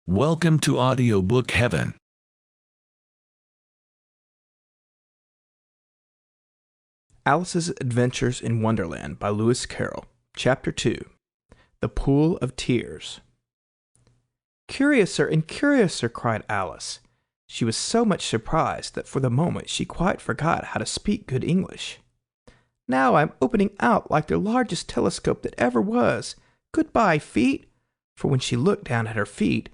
Welcome to Audiobook Heaven. Alice's Adventures in Wonderland by Lewis Carroll. Chapter 2. The Pool of Tears. "Curiouser and curiouser," cried Alice. She was so much surprised that for the moment she quite forgot how to speak good English. "Now I'm opening out like the largest telescope that ever was. Goodbye, feet." For when she looked down at her feet,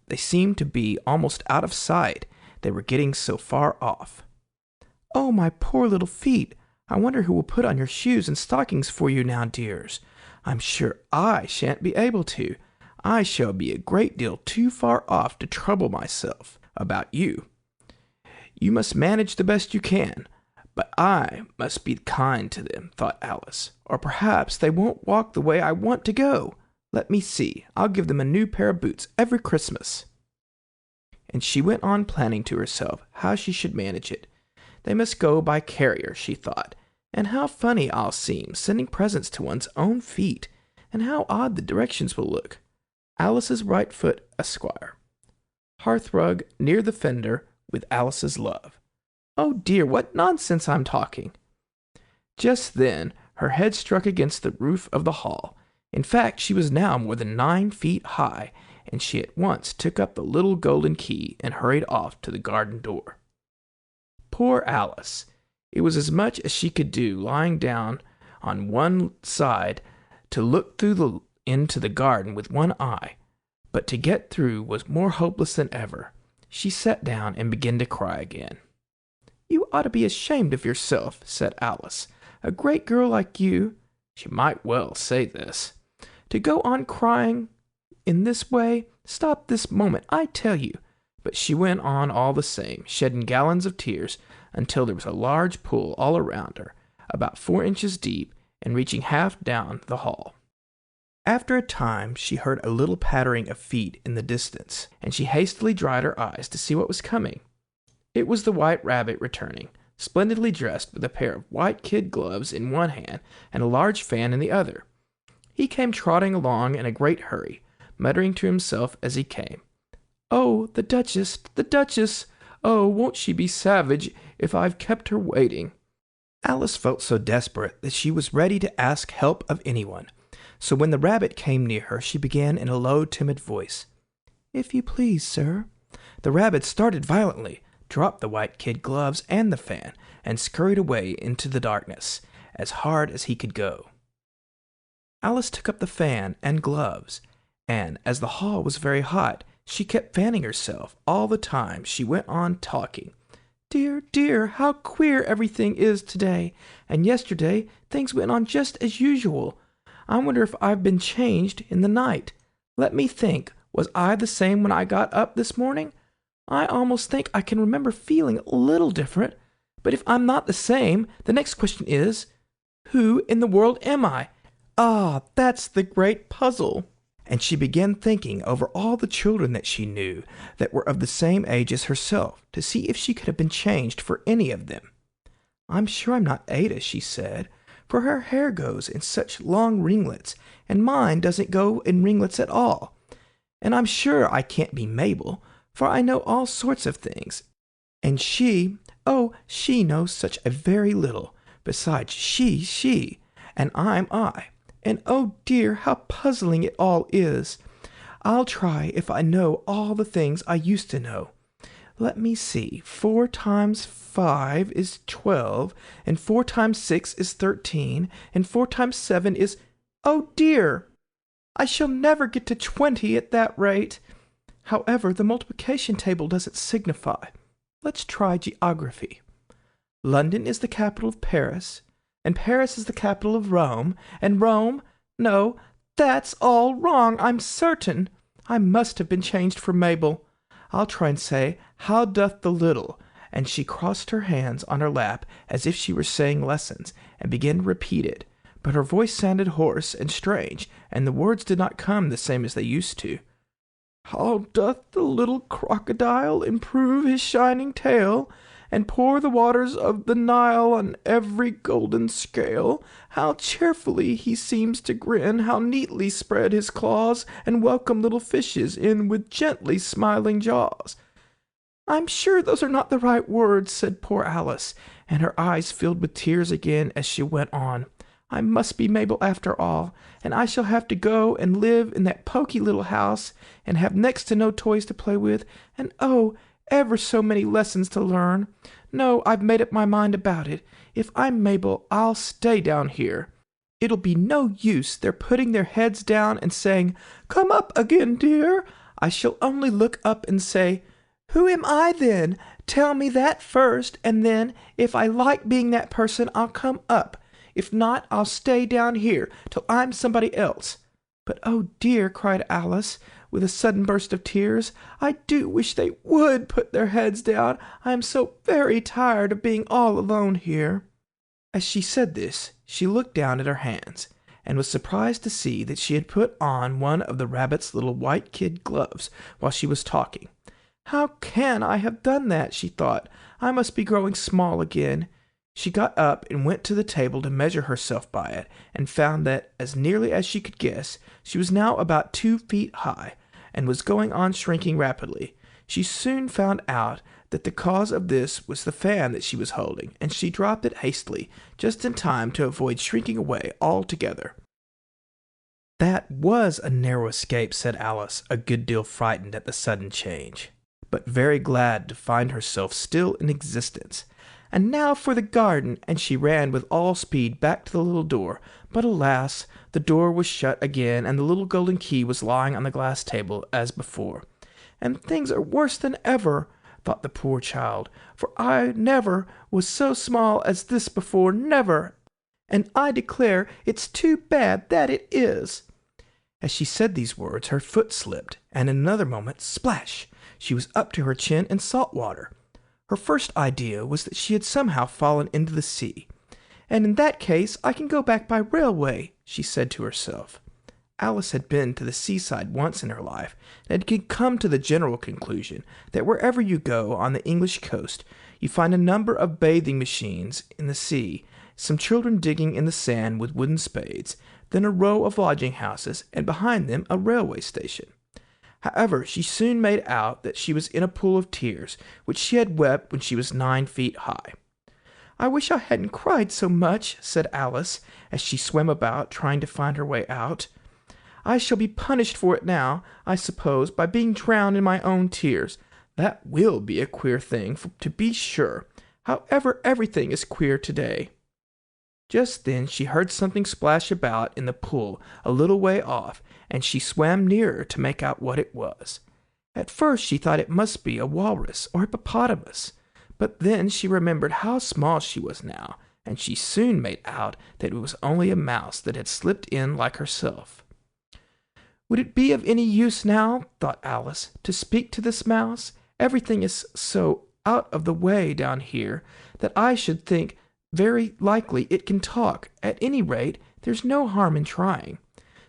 they seemed to be almost out of sight, they were getting so far off. "Oh, my poor little feet! I wonder who will put on your shoes and stockings for you now, dears. I'm sure I shan't be able to. I shall be a great deal too far off to trouble myself about you. You must manage the best you can, but I must be kind to them," thought Alice, "or perhaps they won't walk the way I want to go. Let me see, I'll give them a new pair of boots every Christmas." And she went on planning to herself how she should manage it. They must go by carrier, she thought, and how funny I'll seem sending presents to one's own feet, and how odd the directions will look. Alice's right foot, Esquire. Hearthrug near the fender with Alice's love. Oh dear, what nonsense I'm talking. Just then her head struck against the roof of the hall. In fact, she was now more than 9 feet high, and she at once took up the little golden key and hurried off to the garden door. Poor Alice! It was as much as she could do, lying down on one side, to look into the garden with one eye, but to get through was more hopeless than ever. She sat down and began to cry again. "You ought to be ashamed of yourself," said Alice. "A great girl like you," she might well say this, "to go on crying in this way. Stop this moment, I tell you." But she went on all the same, shedding gallons of tears, until there was a large pool all around her, about 4 inches deep, and reaching half down the hall. After a time she heard a little pattering of feet in the distance, and she hastily dried her eyes to see what was coming. It was the White Rabbit returning, splendidly dressed, with a pair of white kid gloves in one hand and a large fan in the other. He came trotting along in a great hurry, muttering to himself as he came, "Oh, the Duchess, the Duchess! Oh, won't she be savage if I've kept her waiting?" Alice felt so desperate that she was ready to ask help of anyone. So when the rabbit came near her, she began in a low, timid voice, "If you please, sir." The rabbit started violently, dropped the white kid gloves and the fan, and scurried away into the darkness, as hard as he could go. Alice took up the fan and gloves, and as the hall was very hot, she kept fanning herself all the time she went on talking. "Dear, dear, how queer everything is today, and yesterday things went on just as usual. I wonder if I've been changed in the night. Let me think, was I the same when I got up this morning? I almost think I can remember feeling a little different, but if I'm not the same, the next question is, who in the world am I? Ah, that's the great puzzle." And she began thinking over all the children that she knew that were of the same age as herself, to see if she could have been changed for any of them. "I'm sure I'm not Ada," she said, "for her hair goes in such long ringlets, and mine doesn't go in ringlets at all. And I'm sure I can't be Mabel, for I know all sorts of things. And she knows such a very little. Besides, she, and I'm I. And oh dear, how puzzling it all is. I'll try if I know all the things I used to know. Let me see, 4 times 5 is 12, and 4 times 6 is 13, and 4 times 7 is... Oh dear! I shall never get to 20 at that rate. However, the multiplication table doesn't signify. Let's try geography. London is the capital of Paris, and Paris is the capital of Rome, and Rome... No, that's all wrong, I'm certain. I must have been changed for Mabel. I'll try and say, how doth the little... And she crossed her hands on her lap as if she were saying lessons, and began to repeat it. But her voice sounded hoarse and strange, and the words did not come the same as they used to. "How doth the little crocodile improve his shining tail, and pour the waters of the Nile on every golden scale. How cheerfully he seems to grin, how neatly spread his claws, and welcome little fishes in with gently smiling jaws. I'm sure those are not the right words, said poor Alice, and her eyes filled with tears again as she went on. I must be Mabel after all, and I shall have to go and live in that poky little house, and have next to no toys to play with, and oh, ever so many lessons to learn. No, I've made up my mind about it. If I'm Mabel, I'll stay down here. It'll be no use their putting their heads down and saying, Come up again, dear. I shall only look up and say, Who am I then? Tell me that first, and then, if I like being that person, I'll come up. If not, I'll stay down here till I'm somebody else. But oh dear, cried Alice, with a sudden burst of tears, I do wish they would put their heads down. I am so very tired of being all alone here. As she said this, she looked down at her hands, and was surprised to see that she had put on one of the rabbit's little white kid gloves while she was talking. How can I have done that? She thought. I must be growing small again. She got up and went to the table to measure herself by it, and found that, as nearly as she could guess, she was now about 2 feet high, and was going on shrinking rapidly. She soon found out that the cause of this was the fan that she was holding, and she dropped it hastily, just in time to avoid shrinking away altogether. That was a narrow escape, said Alice, a good deal frightened at the sudden change, but very glad to find herself still in existence. And now for the garden, and she ran with all speed back to the little door. But alas, the door was shut again, and the little golden key was lying on the glass table as before. And things are worse than ever, thought the poor child, for I never was so small as this before, never, and I declare it's too bad that it is. As she said these words, her foot slipped, and in another moment, splash, she was up to her chin in salt water. Her first idea was that she had somehow fallen into the sea. And in that case, I can go back by railway, she said to herself. Alice had been to the seaside once in her life, and had come to the general conclusion that wherever you go on the English coast, you find a number of bathing machines in the sea, some children digging in the sand with wooden spades, then a row of lodging houses, and behind them a railway station. However, she soon made out that she was in a pool of tears, which she had wept when she was 9 feet high. I wish I hadn't cried so much, said Alice, as she swam about, trying to find her way out. I shall be punished for it now, I suppose, by being drowned in my own tears. That will be a queer thing, to be sure. However, everything is queer today. Just then she heard something splash about in the pool a little way off, and she swam nearer to make out what it was. At first she thought it must be a walrus or hippopotamus, but then she remembered how small she was now, and she soon made out that it was only a mouse that had slipped in like herself. Would it be of any use now, thought Alice, to speak to this mouse? Everything is so out of the way down here that I should think very likely it can talk. At any rate, there's no harm in trying.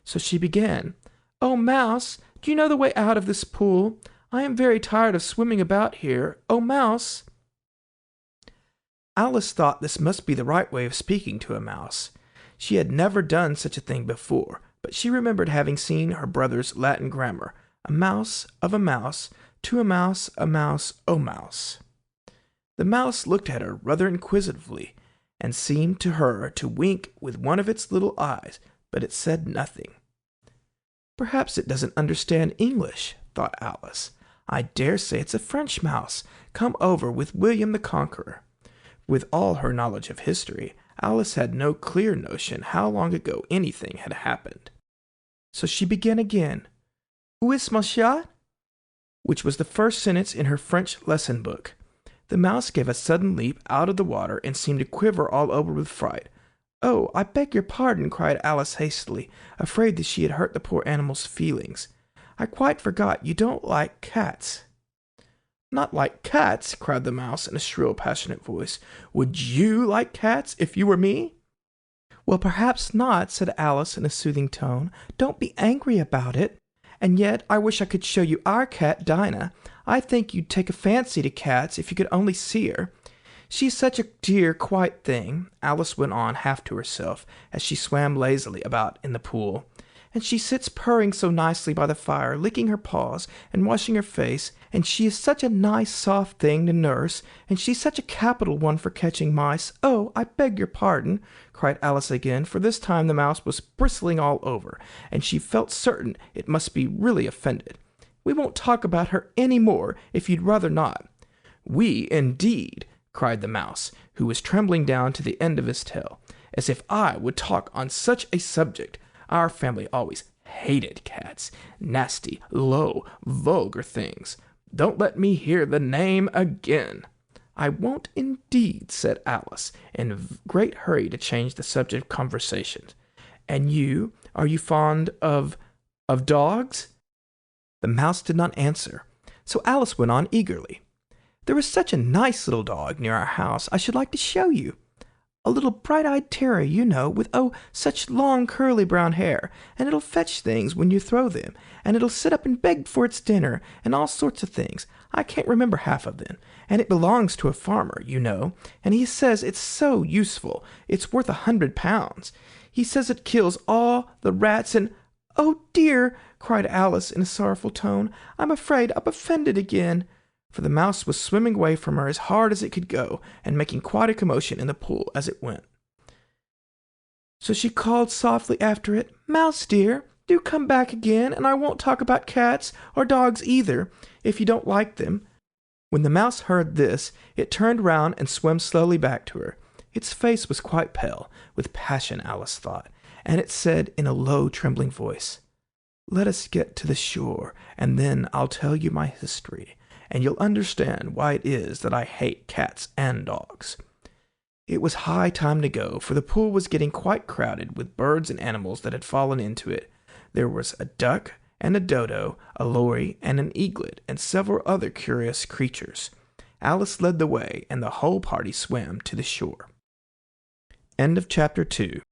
So she began, Oh, Mouse, do you know the way out of this pool? I am very tired of swimming about here. Oh, Mouse. Alice thought this must be the right way of speaking to a mouse. She had never done such a thing before, but she remembered having seen her brother's Latin grammar, a mouse of a mouse, to a mouse, oh mouse. The mouse looked at her rather inquisitively, and seemed to her to wink with one of its little eyes, but it said nothing. Perhaps it doesn't understand English, thought Alice. I dare say it's a French mouse, come over with William the Conqueror. With all her knowledge of history, Alice had no clear notion how long ago anything had happened. So she began again, Où est mon chat? Which was the first sentence in her French lesson book. The mouse gave a sudden leap out of the water and seemed to quiver all over with fright. Oh, I beg your pardon, cried Alice hastily, afraid that she had hurt the poor animal's feelings. I quite forgot you don't like cats. Not like cats, cried the mouse in a shrill, passionate voice. Would you like cats if you were me? Well, perhaps not, said Alice in a soothing tone. Don't be angry about it. And yet I wish I could show you our cat, Dinah. I think you'd take a fancy to cats if you could only see her. She's such a dear, quiet thing," Alice went on half to herself as she swam lazily about in the pool. "And she sits purring so nicely by the fire, licking her paws and washing her face, and she is such a nice, soft thing to nurse, and she's such a capital one for catching mice. Oh, I beg your pardon," cried Alice again, for this time the mouse was bristling all over, and she felt certain it must be really offended. "We won't talk about her any more, if you'd rather not." "We, indeed!" cried the mouse, who was trembling down to the end of his tail. "As if I would talk on such a subject. Our family always hated cats. Nasty, low, vulgar things. Don't let me hear the name again." "I won't indeed," said Alice, in a great hurry to change the subject of conversation. "And you, are you fond of dogs?" The mouse did not answer, so Alice went on eagerly. "There is such a nice little dog near our house I should like to show you. A little bright-eyed terrier, you know, with, such long curly brown hair, and it'll fetch things when you throw them, and it'll sit up and beg for its dinner, and all sorts of things. I can't remember half of them, and it belongs to a farmer, you know, and he says it's so useful, it's worth £100. He says it kills all the rats and—" "Oh, dear!" cried Alice in a sorrowful tone. "I'm afraid I've offended again." For the mouse was swimming away from her as hard as it could go, and making quite a commotion in the pool as it went. So she called softly after it, "Mouse dear, do come back again, and I won't talk about cats, or dogs either, if you don't like them." When the mouse heard this, it turned round and swam slowly back to her. Its face was quite pale, with passion, Alice thought, and it said in a low, trembling voice, "Let us get to the shore, and then I'll tell you my history, and you'll understand why it is that I hate cats and dogs." It was high time to go, for the pool was getting quite crowded with birds and animals that had fallen into it. There was a duck and a dodo, a lory and an eaglet, and several other curious creatures. Alice led the way, and the whole party swam to the shore. End of chapter 2.